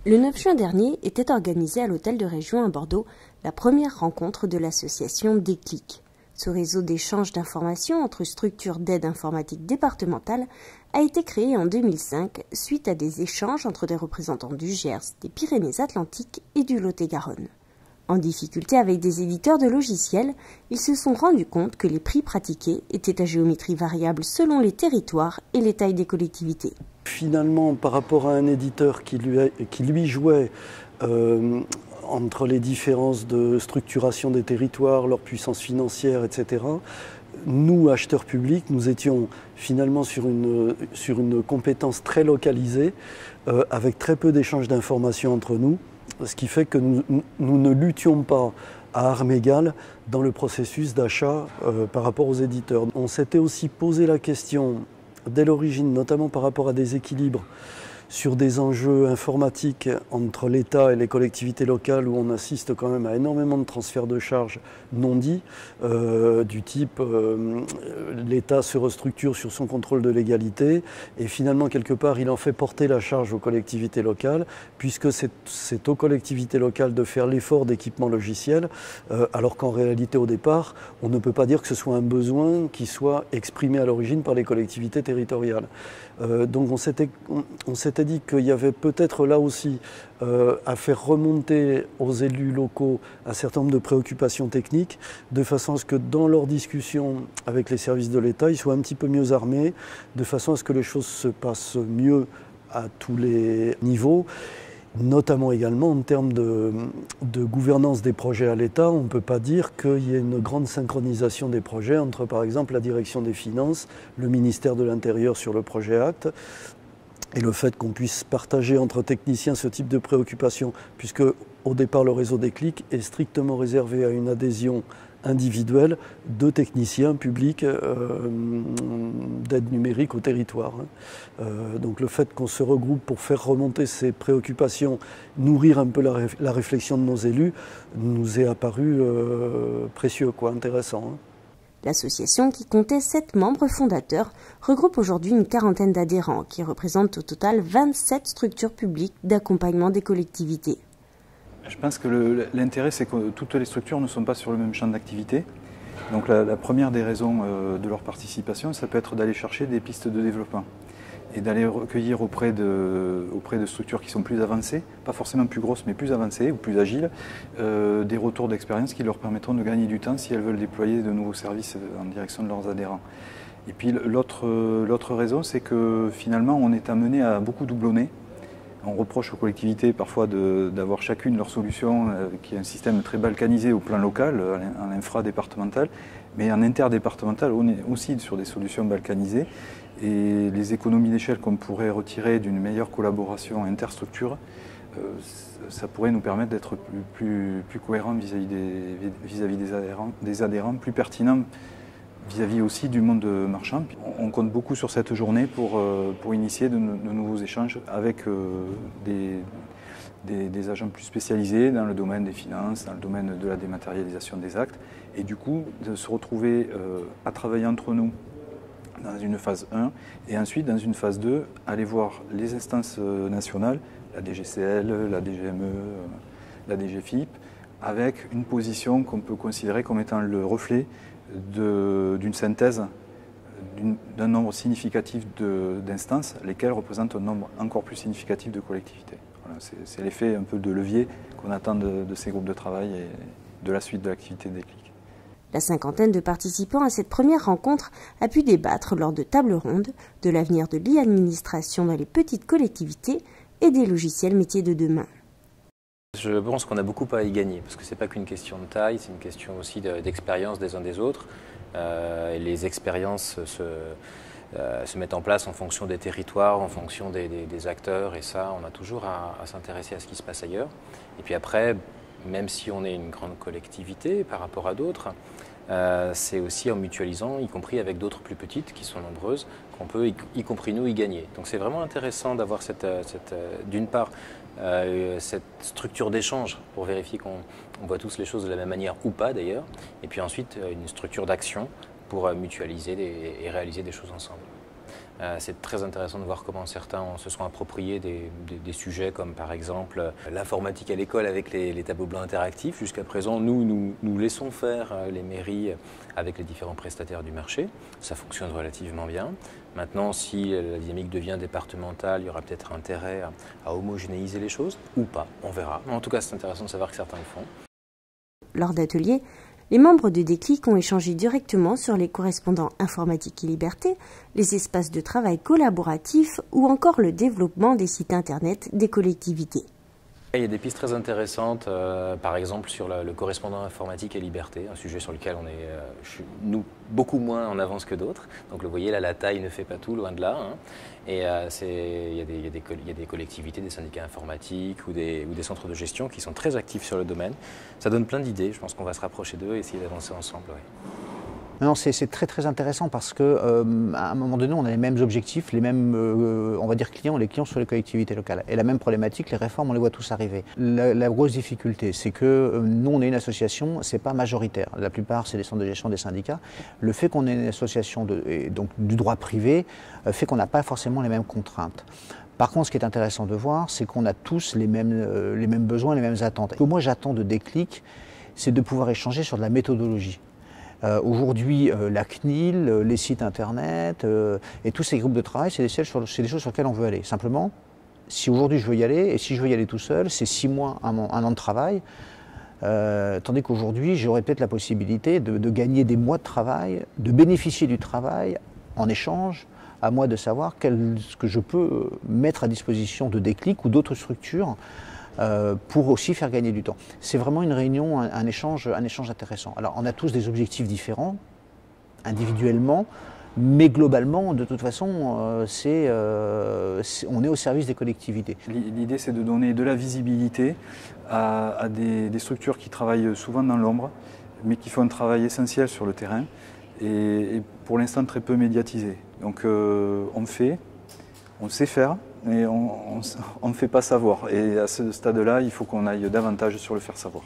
Le 9 juin dernier était organisée à l'Hôtel de Région à Bordeaux la première rencontre de l'association Déclic. Ce réseau d'échange d'informations entre structures d'aide informatique départementale a été créé en 2005 suite à des échanges entre des représentants du Gers, des Pyrénées-Atlantiques et du Lot-et-Garonne. En difficulté avec des éditeurs de logiciels, ils se sont rendus compte que les prix pratiqués étaient à géométrie variable selon les territoires et les tailles des collectivités. Finalement, par rapport à un éditeur qui lui jouait entre les différences de structuration des territoires, leur puissance financière, etc., nous, acheteurs publics, nous étions finalement sur une compétence très localisée, avec très peu d'échanges d'informations entre nous, ce qui fait que nous ne luttions pas à armes égales dans le processus d'achat par rapport aux éditeurs. On s'était aussi posé la question dès l'origine, notamment par rapport à des équilibres sur des enjeux informatiques entre l'État et les collectivités locales où on assiste quand même à énormément de transferts de charges non dits, du type l'État se restructure sur son contrôle de légalité et finalement quelque part il en fait porter la charge aux collectivités locales puisque c'est aux collectivités locales de faire l'effort d'équipement logiciel alors qu'en réalité au départ on ne peut pas dire que ce soit un besoin qui soit exprimé à l'origine par les collectivités territoriales. Donc on s'était dit qu'il y avait peut-être là aussi à faire remonter aux élus locaux un certain nombre de préoccupations techniques, de façon à ce que dans leurs discussions avec les services de l'État, ils soient un petit peu mieux armés, de façon à ce que les choses se passent mieux à tous les niveaux. Notamment également en termes de gouvernance des projets à l'État, on ne peut pas dire qu'il y ait une grande synchronisation des projets entre par exemple la direction des finances, le ministère de l'Intérieur sur le projet ACT, et le fait qu'on puisse partager entre techniciens ce type de préoccupation, puisque au départ le réseau Déclic est strictement réservé à une adhésion individuelle de techniciens publics d'aide numérique au territoire. Donc le fait qu'on se regroupe pour faire remonter ces préoccupations, nourrir un peu la réflexion de nos élus, nous est apparu précieux, intéressant. L'association, qui comptait 7 membres fondateurs, regroupe aujourd'hui une quarantaine d'adhérents qui représentent au total 27 structures publiques d'accompagnement des collectivités. Je pense que l'intérêt, c'est que toutes les structures ne sont pas sur le même champ d'activité. Donc la première des raisons de leur participation, ça peut être d'aller chercher des pistes de développement et d'aller recueillir auprès de structures qui sont plus avancées, pas forcément plus grosses mais plus avancées ou plus agiles, des retours d'expérience qui leur permettront de gagner du temps si elles veulent déployer de nouveaux services en direction de leurs adhérents. Et puis l'autre raison, c'est que finalement on est amené à beaucoup doublonner. On reproche aux collectivités parfois d'avoir chacune leur solution, qui est un système très balkanisé au plan local, en infra-départemental, mais en interdépartemental, on est aussi sur des solutions balkanisées. Et les économies d'échelle qu'on pourrait retirer d'une meilleure collaboration interstructure, ça pourrait nous permettre d'être plus cohérents vis-à-vis des adhérents, plus pertinents vis-à-vis aussi du monde marchand. On compte beaucoup sur cette journée pour initier de nouveaux échanges avec des agents plus spécialisés dans le domaine des finances, dans le domaine de la dématérialisation des actes, et du coup de se retrouver à travailler entre nous dans une phase 1, et ensuite dans une phase 2, aller voir les instances nationales, la DGCL, la DGME, la DGFIP, avec une position qu'on peut considérer comme étant le reflet d'une synthèse d'un nombre significatif d'instances, lesquelles représentent un nombre encore plus significatif de collectivités. Voilà, c'est l'effet un peu de levier qu'on attend de ces groupes de travail et de la suite de l'activité Déclic. La cinquantaine de participants à cette première rencontre a pu débattre lors de tables rondes de l'avenir de l'e-administration dans les petites collectivités et des logiciels métiers de demain. Je pense qu'on a beaucoup à y gagner, parce que ce n'est pas qu'une question de taille, c'est une question aussi d'expérience des uns des autres. Et les expériences se mettent en place en fonction des territoires, en fonction des acteurs, et ça, on a toujours à s'intéresser à ce qui se passe ailleurs. Et puis après, même si on est une grande collectivité par rapport à d'autres, c'est aussi en mutualisant, y compris avec d'autres plus petites qui sont nombreuses, qu'on peut, y compris nous, y gagner. Donc c'est vraiment intéressant d'avoir d'une part, cette structure d'échange pour vérifier qu'on voit tous les choses de la même manière ou pas d'ailleurs, et puis ensuite une structure d'action pour mutualiser et réaliser des choses ensemble. C'est très intéressant de voir comment certains se sont appropriés des sujets comme par exemple l'informatique à l'école avec les tableaux blancs interactifs. Jusqu'à présent, nous laissons faire les mairies avec les différents prestataires du marché. Ça fonctionne relativement bien. Maintenant, si la dynamique devient départementale, il y aura peut-être intérêt à homogénéiser les choses ou pas, on verra. Mais en tout cas, c'est intéressant de savoir que certains le font. Lors d'ateliers, les membres de Déclic ont échangé directement sur les correspondants informatique et liberté, les espaces de travail collaboratifs ou encore le développement des sites internet des collectivités. Il y a des pistes très intéressantes, par exemple sur le correspondant informatique et liberté, un sujet sur lequel on est, nous, beaucoup moins en avance que d'autres. Donc vous voyez, là, la taille ne fait pas tout, loin de là. Hein. Et il y a des collectivités, des syndicats informatiques ou des centres de gestion qui sont très actifs sur le domaine. Ça donne plein d'idées, je pense qu'on va se rapprocher d'eux et essayer d'avancer ensemble. Ouais. Non, c'est très très intéressant parce que à un moment donné, on a les mêmes objectifs, les mêmes, on va dire clients, les clients sur les collectivités locales. Et la même problématique, les réformes, on les voit tous arriver. La grosse difficulté, c'est que nous, on est une association, c'est pas majoritaire. La plupart, c'est des centres de gestion des syndicats. Le fait qu'on ait une association donc du droit privé fait qu'on n'a pas forcément les mêmes contraintes. Par contre, ce qui est intéressant de voir, c'est qu'on a tous les mêmes besoins, les mêmes attentes. Ce que moi, j'attends de Déclic, c'est de pouvoir échanger sur de la méthodologie. Aujourd'hui, la CNIL, les sites internet et tous ces groupes de travail, c'est des choses sur lesquelles on veut aller. Simplement, si aujourd'hui je veux y aller, et si je veux y aller tout seul, c'est 6 mois, un an de travail, tandis qu'aujourd'hui, j'aurais peut-être la possibilité de gagner des mois de travail, de bénéficier du travail en échange, à moi de savoir ce que je peux mettre à disposition de Déclic ou d'autres structures pour aussi faire gagner du temps. C'est vraiment une réunion, un échange intéressant. Alors on a tous des objectifs différents, individuellement, mais globalement, de toute façon, on est au service des collectivités. L'idée, c'est de donner de la visibilité à des structures qui travaillent souvent dans l'ombre, mais qui font un travail essentiel sur le terrain, et pour l'instant très peu médiatisé. Donc on sait faire, mais on ne fait pas savoir. Et à ce stade-là, il faut qu'on aille davantage sur le faire savoir.